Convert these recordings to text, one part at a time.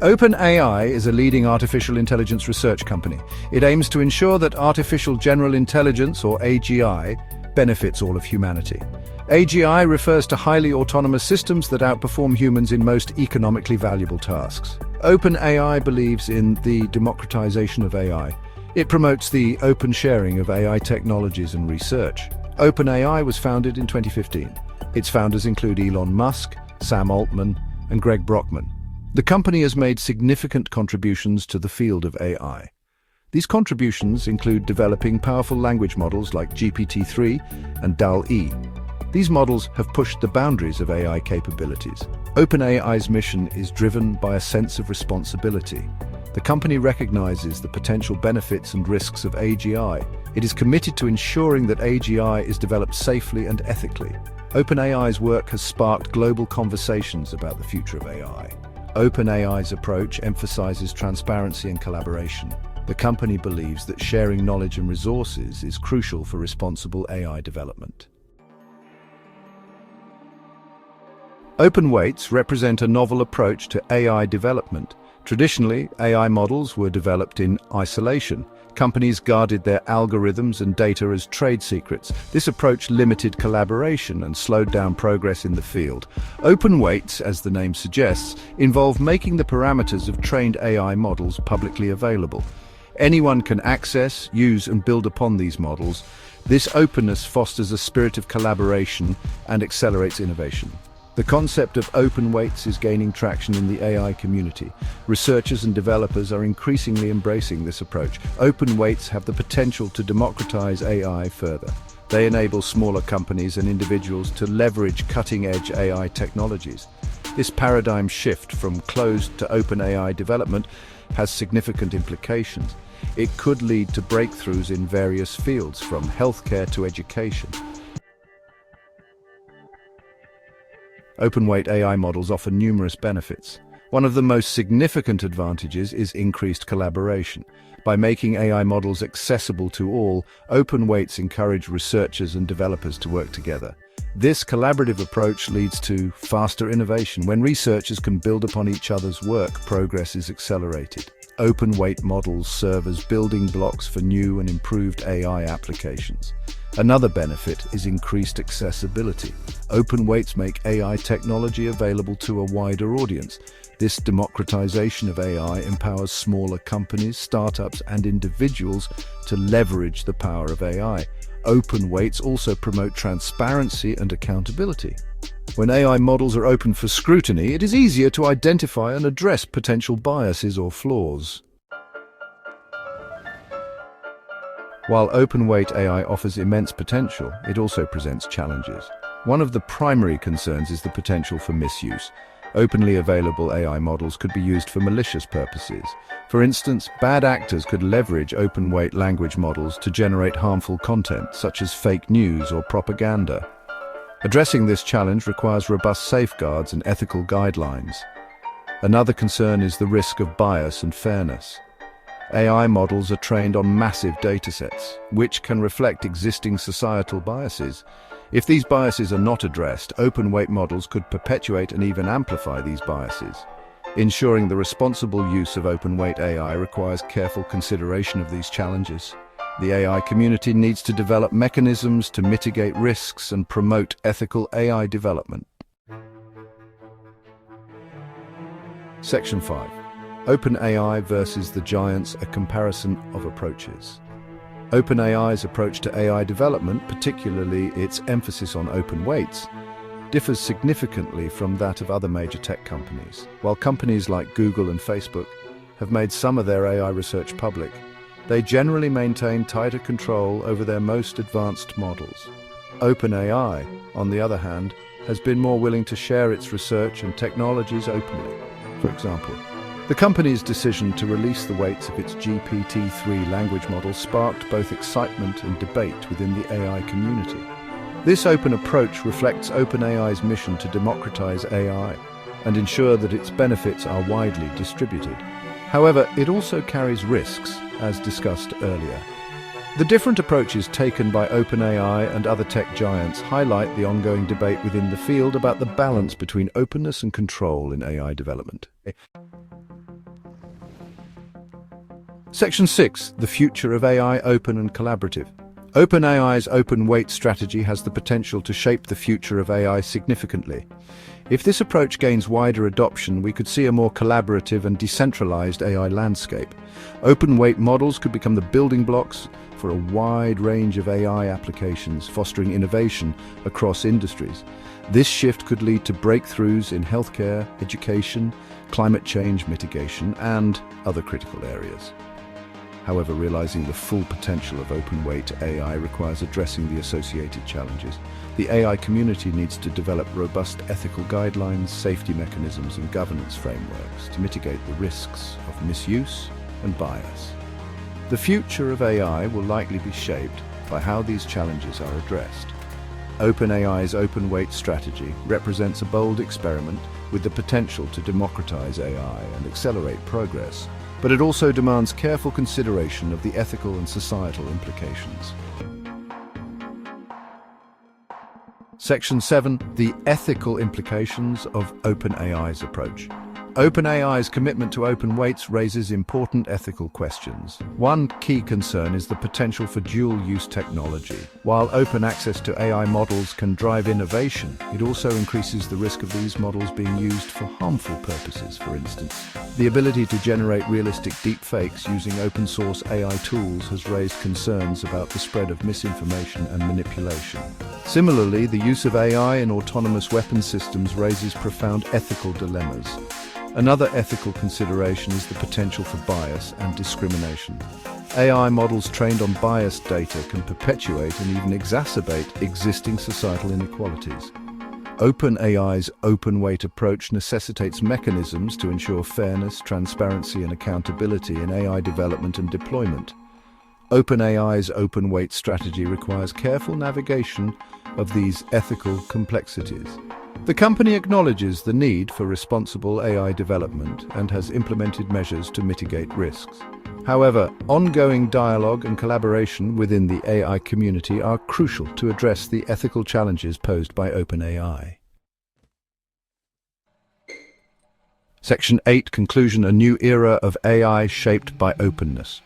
OpenAI is a leading artificial intelligence research company. It aims to ensure that artificial general intelligence, or AGI, benefits all of humanity. AGI refers to highly autonomous systems that outperform humans in most economically valuable tasks. OpenAI believes in the democratization of AI. It promotes the open sharing of AI technologies and research. OpenAI was founded in 2015. Its founders include Elon Musk, Sam Altman, and Greg Brockman. The company has made significant contributions to the field of AI. These contributions include developing powerful language models like GPT-3 and DALL-E. These models have pushed the boundaries of AI capabilities. OpenAI's mission is driven by a sense of responsibility. The company recognizes the potential benefits and risks of AGI. It is committed to ensuring that AGI is developed safely and ethically. OpenAI's work has sparked global conversations about the future of AI. OpenAI's approach emphasizes transparency and collaboration. The company believes that sharing knowledge and resources is crucial for responsible AI development. Open weights represent a novel approach to AI development. Traditionally, AI models were developed in isolation. Companies guarded their algorithms and data as trade secrets. This approach limited collaboration and slowed down progress in the field. Open weights, as the name suggests, involve making the parameters of trained AI models publicly available. Anyone can access, use, and build upon these models. This openness fosters a spirit of collaboration and accelerates innovation. The concept of open weights is gaining traction in the AI community. Researchers and developers are increasingly embracing this approach. Open weights have the potential to democratize AI further. They enable smaller companies and individuals to leverage cutting-edge AI technologies. This paradigm shift from closed to open AI development has significant implications. It could lead to breakthroughs in various fields, from healthcare to education. Open-weight AI models offer numerous benefits. One of the most significant advantages is increased collaboration. By making AI models accessible to all, open weights encourage researchers and developers to work together. This collaborative approach leads to faster innovation. When researchers can build upon each other's work, progress is accelerated. Open-weight models serve as building blocks for new and improved AI applications. Another benefit is increased accessibility. Open weights make AI technology available to a wider audience. This democratization of AI empowers smaller companies, startups, and individuals to leverage the power of AI. Open weights also promote transparency and accountability. When AI models are open for scrutiny, it is easier to identify and address potential biases or flaws. While open-weight AI offers immense potential, it also presents challenges. One of the primary concerns is the potential for misuse. Openly available AI models could be used for malicious purposes. For instance, bad actors could leverage open-weight language models to generate harmful content, such as fake news or propaganda. Addressing this challenge requires robust safeguards and ethical guidelines. Another concern is the risk of bias and fairness. AI models are trained on massive datasets, which can reflect existing societal biases. If these biases are not addressed, open-weight models could perpetuate and even amplify these biases. Ensuring the responsible use of open-weight AI requires careful consideration of these challenges. The AI community needs to develop mechanisms to mitigate risks and promote ethical AI development. Section 5. OpenAI versus the giants, a comparison of approaches. OpenAI's approach to AI development, particularly its emphasis on open weights, differs significantly from that of other major tech companies. While companies like Google and Facebook have made some of their AI research public, they generally maintain tighter control over their most advanced models. OpenAI, on the other hand, has been more willing to share its research and technologies openly. For example, the company's decision to release the weights of its GPT-3 language model sparked both excitement and debate within the AI community. This open approach reflects OpenAI's mission to democratize AI and ensure that its benefits are widely distributed. However, it also carries risks, as discussed earlier. The different approaches taken by OpenAI and other tech giants highlight the ongoing debate within the field about the balance between openness and control in AI development. Section 6. The future of AI: open and collaborative. OpenAI's open weight strategy has the potential to shape the future of AI significantly. If this approach gains wider adoption, we could see a more collaborative and decentralized AI landscape. Open weight models could become the building blocks for a wide range of AI applications, fostering innovation across industries. This shift could lead to breakthroughs in healthcare, education, climate change mitigation, and other critical areas. However, realizing the full potential of open-weight AI requires addressing the associated challenges. The AI community needs to develop robust ethical guidelines, safety mechanisms, and governance frameworks to mitigate the risks of misuse and bias. The future of AI will likely be shaped by how these challenges are addressed. OpenAI's open-weight strategy represents a bold experiment with the potential to democratize AI and accelerate progress, but it also demands careful consideration of the ethical and societal implications. Section 7. The ethical implications of OpenAI's approach. OpenAI's commitment to open weights raises important ethical questions. One key concern is the potential for dual-use technology. While open access to AI models can drive innovation, it also increases the risk of these models being used for harmful purposes, for instance. The ability to generate realistic deepfakes using open-source AI tools has raised concerns about the spread of misinformation and manipulation. Similarly, the use of AI in autonomous weapon systems raises profound ethical dilemmas. Another ethical consideration is the potential for bias and discrimination. AI models trained on biased data can perpetuate and even exacerbate existing societal inequalities. OpenAI's open-weight approach necessitates mechanisms to ensure fairness, transparency, and accountability in AI development and deployment. OpenAI's open-weight strategy requires careful navigation of these ethical complexities. The company acknowledges the need for responsible AI development and has implemented measures to mitigate risks. However, ongoing dialogue and collaboration within the AI community are crucial to address the ethical challenges posed by OpenAI. Section 8. Conclusion: a new era of AI shaped by openness.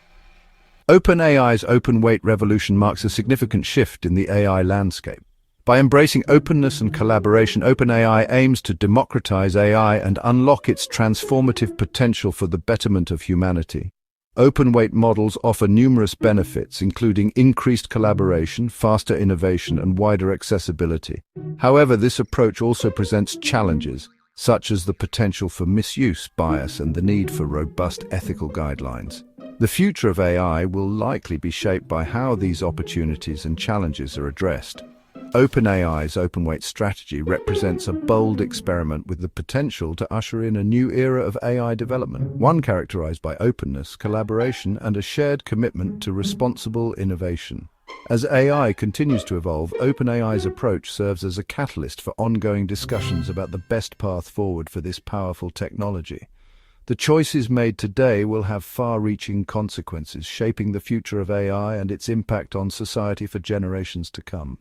OpenAI's open-weight revolution marks a significant shift in the AI landscape. By embracing openness and collaboration, OpenAI aims to democratize AI and unlock its transformative potential for the betterment of humanity. Open-weight models offer numerous benefits, including increased collaboration, faster innovation, and wider accessibility. However, this approach also presents challenges, such as the potential for misuse, bias, and the need for robust ethical guidelines. The future of AI will likely be shaped by how these opportunities and challenges are addressed. OpenAI's open-weight strategy represents a bold experiment with the potential to usher in a new era of AI development, one characterized by openness, collaboration, and a shared commitment to responsible innovation. As AI continues to evolve, OpenAI's approach serves as a catalyst for ongoing discussions about the best path forward for this powerful technology. The choices made today will have far-reaching consequences, shaping the future of AI and its impact on society for generations to come.